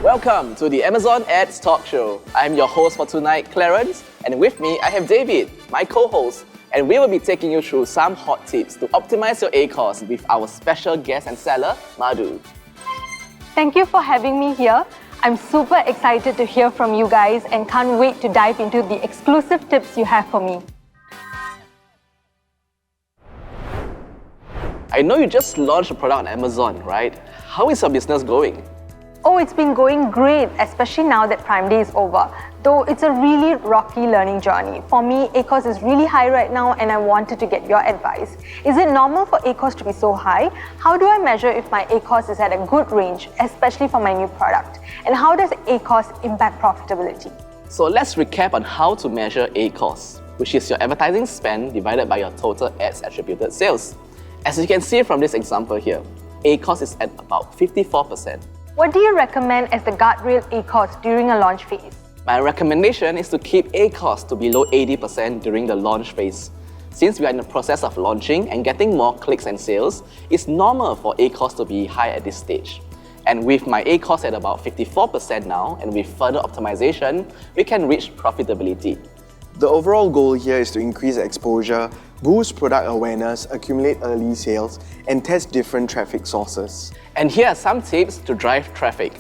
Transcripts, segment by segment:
Welcome to the Amazon Ads Talk Show. I'm your host for tonight, Clarence, and with me I have David, my co-host, and we will be taking you through some hot tips to optimize your ACOS with our special guest and seller, Madhu. Thank you for having me here. I'm super excited to hear from you guys and can't wait to dive into the exclusive tips you have for me. I know you just launched a product on Amazon, right? How is your business going? Oh, it's been going great, especially now that Prime Day is over. Though it's a really rocky learning journey. For me, ACOS is really high right now and I wanted to get your advice. Is it normal for ACOS to be so high? How do I measure if my ACOS is at a good range, especially for my new product? And how does ACOS impact profitability? So let's recap on how to measure ACOS, which is your advertising spend divided by your total ads attributed sales. As you can see from this example here, ACOS is at about 54%. What do you recommend as the guardrail ACOS during a launch phase? My recommendation is to keep ACOS to below 80% during the launch phase. Since we are in the process of launching and getting more clicks and sales, it's normal for ACOS to be high at this stage. And with my ACOS at about 54% now, and with further optimization, we can reach profitability. The overall goal here is to increase exposure, boost product awareness, accumulate early sales, and test different traffic sources. And here are some tips to drive traffic.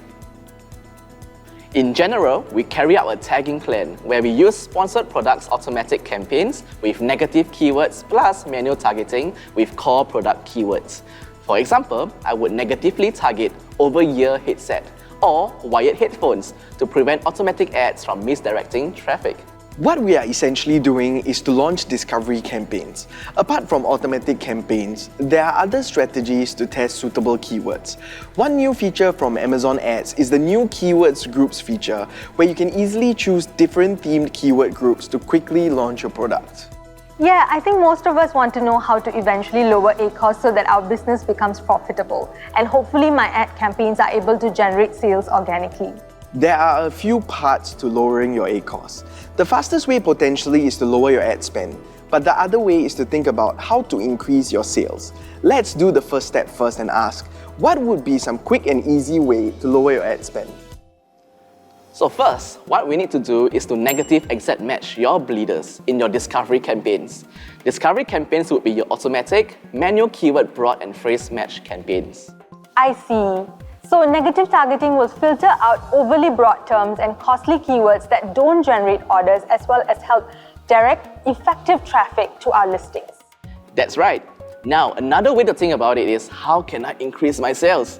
In general, we carry out a tagging plan where we use sponsored products automatic campaigns with negative keywords plus manual targeting with core product keywords. For example, I would negatively target over-ear headset or wired headphones to prevent automatic ads from misdirecting traffic. What we are essentially doing is to launch discovery campaigns. Apart from automatic campaigns, there are other strategies to test suitable keywords. One new feature from Amazon Ads is the new Keywords Groups feature, where you can easily choose different themed keyword groups to quickly launch your product. Yeah, I think most of us want to know how to eventually lower ACOS so that our business becomes profitable. And hopefully my ad campaigns are able to generate sales organically. There are a few parts to lowering your ACOS. The fastest way potentially is to lower your ad spend, but the other way is to think about how to increase your sales. Let's do the first step first and ask, what would be some quick and easy way to lower your ad spend? So first, what we need to do is to negative exact match your bleeders in your discovery campaigns. Discovery campaigns would be your automatic, manual keyword broad and phrase match campaigns. I see. So negative targeting will filter out overly broad terms and costly keywords that don't generate orders as well as help direct effective traffic to our listings. That's right. Now, another way to think about it is, how can I increase my sales?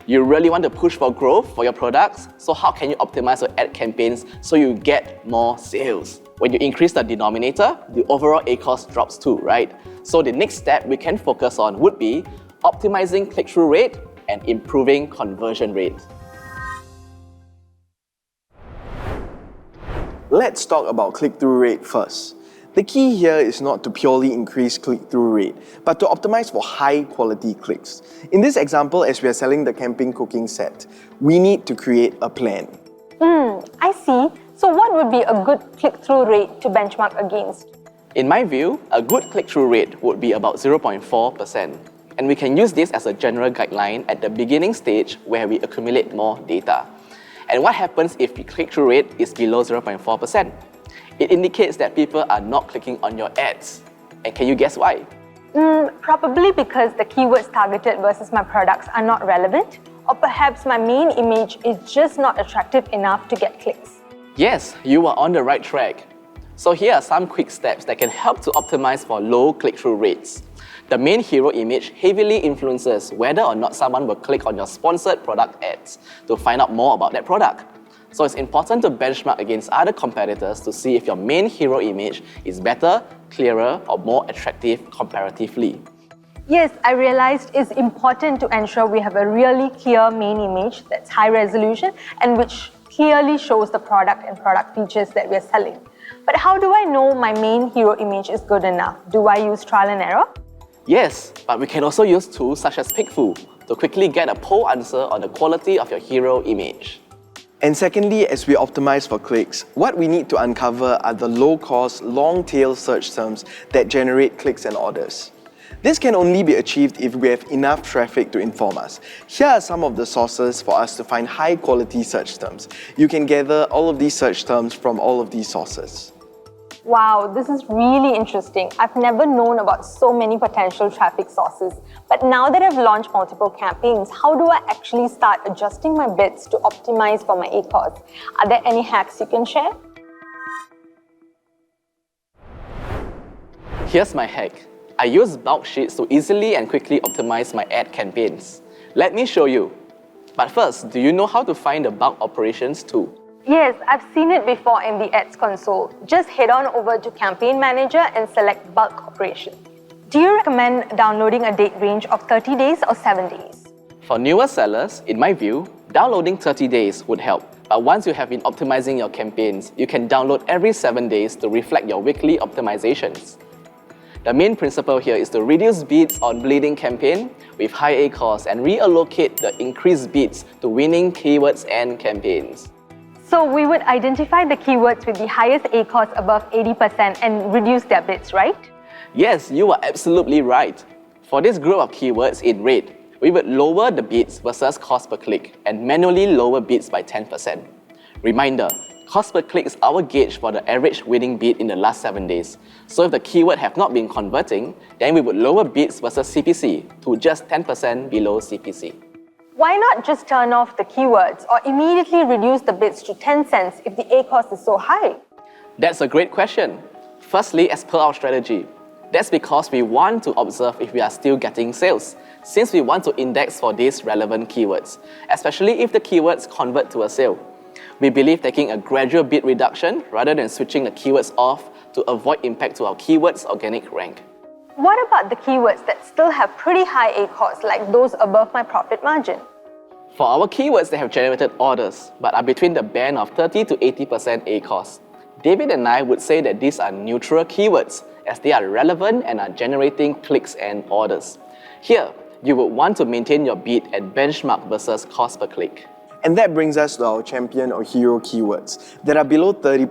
You really want to push for growth for your products, so how can you optimize your ad campaigns so you get more sales? When you increase the denominator, the overall ACOS drops too, right? So the next step we can focus on would be optimizing click-through rate and improving conversion rate. Let's talk about click-through rate first. The key here is not to purely increase click-through rate, but to optimize for high-quality clicks. In this example, as we are selling the camping cooking set, we need to create a plan. I see. So what would be a good click-through rate to benchmark against? In my view, a good click-through rate would be about 0.4%. And we can use this as a general guideline at the beginning stage where we accumulate more data. And what happens if the click-through rate is below 0.4%? It indicates that people are not clicking on your ads. And can you guess why? Probably because the keywords targeted versus my products are not relevant, or perhaps my main image is just not attractive enough to get clicks. Yes, you are on the right track. So here are some quick steps that can help to optimize for low click-through rates. The main hero image heavily influences whether or not someone will click on your sponsored product ads to find out more about that product. So it's important to benchmark against other competitors to see if your main hero image is better, clearer, or more attractive comparatively. Yes, I realized it's important to ensure we have a really clear main image that's high resolution and which clearly shows the product and product features that we're selling. But how do I know my main hero image is good enough? Do I use trial and error? Yes, but we can also use tools such as Clickthrough to quickly get a poll answer on the quality of your hero image. And secondly, as we optimize for clicks, what we need to uncover are the low-cost, long-tail search terms that generate clicks and orders. This can only be achieved if we have enough traffic to inform us. Here are some of the sources for us to find high-quality search terms. You can gather all of these search terms from all of these sources. Wow, this is really interesting. I've never known about so many potential traffic sources. But now that I've launched multiple campaigns, how do I actually start adjusting my bids to optimize for my ACOS? Are there any hacks you can share? Here's my hack. I use bulk sheets to easily and quickly optimize my ad campaigns. Let me show you. But first, do you know how to find the bulk operations tool? Yes, I've seen it before in the ads console. Just head on over to Campaign Manager and select Bulk Operations. Do you recommend downloading a date range of 30 days or 7 days? For newer sellers, in my view, downloading 30 days would help. But once you have been optimizing your campaigns, you can download every 7 days to reflect your weekly optimizations. The main principle here is to reduce bids on bleeding campaign with high ACOS and reallocate the increased bids to winning keywords and campaigns. So we would identify the keywords with the highest ACOS above 80% and reduce their bids, right? Yes, you are absolutely right. For this group of keywords in red, we would lower the bids versus cost per click and manually lower bids by 10%. Reminder, cost per click is our gauge for the average winning bid in the last 7 days. So if the keyword have not been converting, then we would lower bids versus CPC to just 10% below CPC. Why not just turn off the keywords or immediately reduce the bids to 10 cents if the ACOS is so high? That's a great question. Firstly, as per our strategy, that's because we want to observe if we are still getting sales, since we want to index for these relevant keywords, especially if the keywords convert to a sale. We believe taking a gradual bid reduction rather than switching the keywords off to avoid impact to our keywords organic rank. What about the keywords that still have pretty high ACOS, like those above my profit margin? For our keywords that have generated orders but are between the band of 30 to 80% ACOS, David and I would say that these are neutral keywords as they are relevant and are generating clicks and orders. Here, you would want to maintain your bid at benchmark versus cost per click. And that brings us to our champion or hero keywords that are below 30%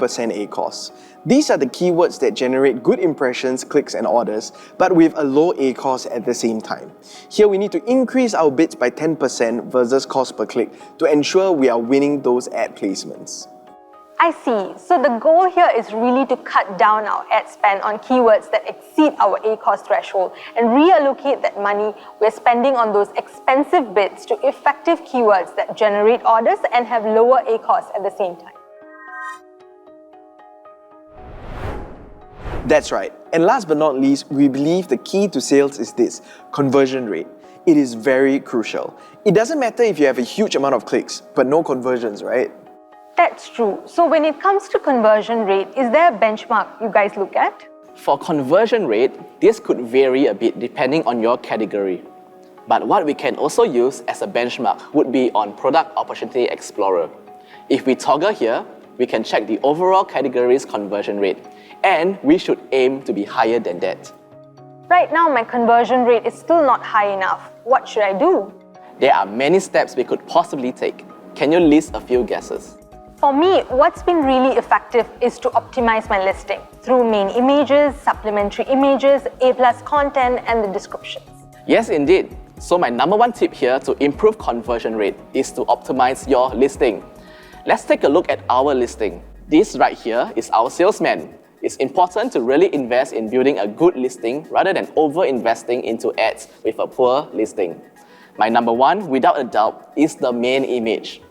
ACOS. These are the keywords that generate good impressions, clicks and orders, but with a low ACOS at the same time. Here we need to increase our bids by 10% versus cost per click to ensure we are winning those ad placements. I see. So the goal here is really to cut down our ad spend on keywords that exceed our ACOS threshold and reallocate that money we're spending on those expensive bids to effective keywords that generate orders and have lower ACOS at the same time. That's right. And last but not least, we believe the key to sales is this: conversion rate. It is very crucial. It doesn't matter if you have a huge amount of clicks, but no conversions, right? That's true. So when it comes to conversion rate, is there a benchmark you guys look at? For conversion rate, this could vary a bit depending on your category. But what we can also use as a benchmark would be on Product Opportunity Explorer. If we toggle here, we can check the overall category's conversion rate, and we should aim to be higher than that. Right now, my conversion rate is still not high enough. What should I do? There are many steps we could possibly take. Can you list a few guesses? For me, what's been really effective is to optimize my listing through main images, supplementary images, A+ content, and the descriptions. Yes, indeed. So my number one tip here to improve conversion rate is to optimize your listing. Let's take a look at our listing. This right here is our salesman. It's important to really invest in building a good listing rather than over-investing into ads with a poor listing. My number one, without a doubt, is the main image.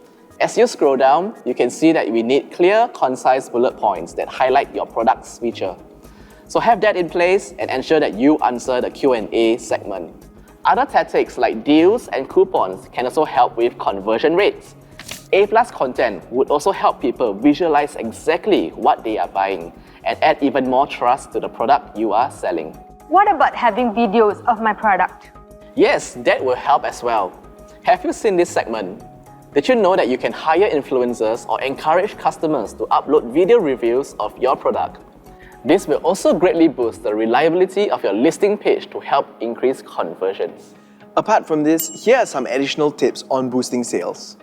As you scroll down, you can see that we need clear, concise bullet points that highlight your product's feature. So have that in place and ensure that you answer the Q&A segment. Other tactics like deals and coupons can also help with conversion rates. A+ content would also help people visualize exactly what they are buying and add even more trust to the product you are selling. What about having videos of my product? Yes, that will help as well. Have you seen this segment? Did you know that you can hire influencers or encourage customers to upload video reviews of your product? This will also greatly boost the reliability of your listing page to help increase conversions. Apart from this, here are some additional tips on boosting sales.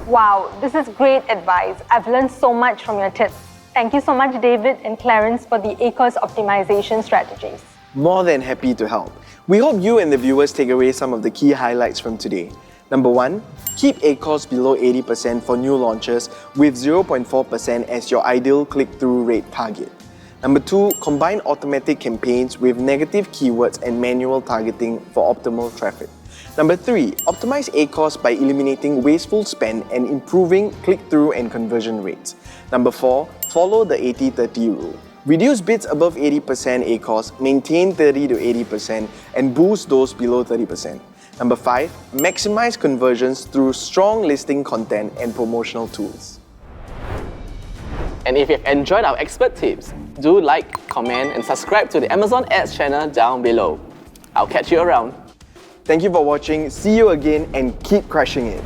Wow, this is great advice. I've learned so much from your tips. Thank you so much, David and Clarence, for the ACOS optimization strategies. More than happy to help. We hope you and the viewers take away some of the key highlights from today. Number 1, keep ACOS below 80% for new launches with 0.4% as your ideal click-through rate target. Number 2, combine automatic campaigns with negative keywords and manual targeting for optimal traffic. Number 3, optimize ACOS by eliminating wasteful spend and improving click-through and conversion rates. Number 4, follow the 80-30 rule. Reduce bids above 80% ACOS, maintain 30 to 80%, and boost those below 30%. Number 5, maximize conversions through strong listing content and promotional tools. And if you've enjoyed our expert tips, do like, comment, and subscribe to the Amazon Ads channel down below. I'll catch you around. Thank you for watching, see you again, and keep crushing it.